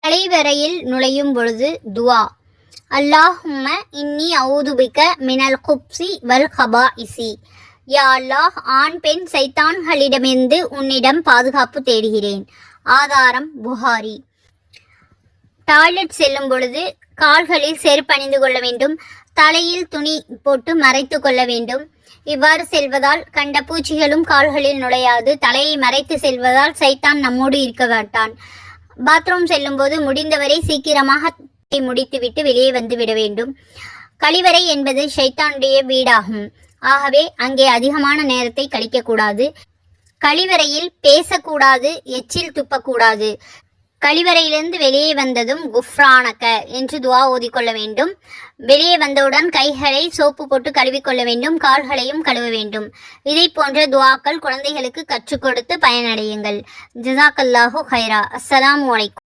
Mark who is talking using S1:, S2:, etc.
S1: கழிவறையில் நுழையும் பொழுது துவா. அல்லாஹும்ம இன்னி அவுதுபிக்க மினல் குப்சி வல் ஹபாஇசி. யா அல்லாஹ், ஆண் பெண் சைத்தான்களிடமிருந்து உன்னிடம் பாதுகாப்பு தேடுகிறேன். ஆதாரம் புகாரி. டாய்லெட் செல்லும் பொழுது கால்களில் செருப்பணிந்து கொள்ள வேண்டும். தலையில் துணி போட்டு மறைத்து கொள்ள வேண்டும். இவ்வாறு செல்வதால் கண்ட பூச்சிகளும் கால்களில் நுழையாது. தலையை மறைத்து செல்வதால் சைத்தான் நம்மோடு இருக்க மாட்டான். பாத்ரூம் செல்லும் போது முடிந்தவரை சீக்கிரமாக முடித்துவிட்டு வெளியே வந்து விட வேண்டும். கழிவறை என்பது ஷைத்தானுடைய வீடாகும். ஆகவே அங்கே அதிகமான நேரத்தை கழிக்கக்கூடாது. கழிவறையில் பேசக்கூடாது, எச்சில் துப்பக்கூடாது. கழிவறையிலிருந்து வெளியே வந்ததும் குஃப்ரானக என்று துவா ஓதிக்கொள்ள வேண்டும். வெளியே வந்தவுடன் கைகளை சோப்பு போட்டு கழுவிக்கொள்ள வேண்டும். கால்களையும் கழுவ வேண்டும். இதை போன்ற துவாக்கள் குழந்தைகளுக்கு கற்றுக் கொடுத்து பயனடையுங்கள். ஜஸாக்கல்லாஹு ஹைரா. அஸ்ஸலாமு அலைக்கும்.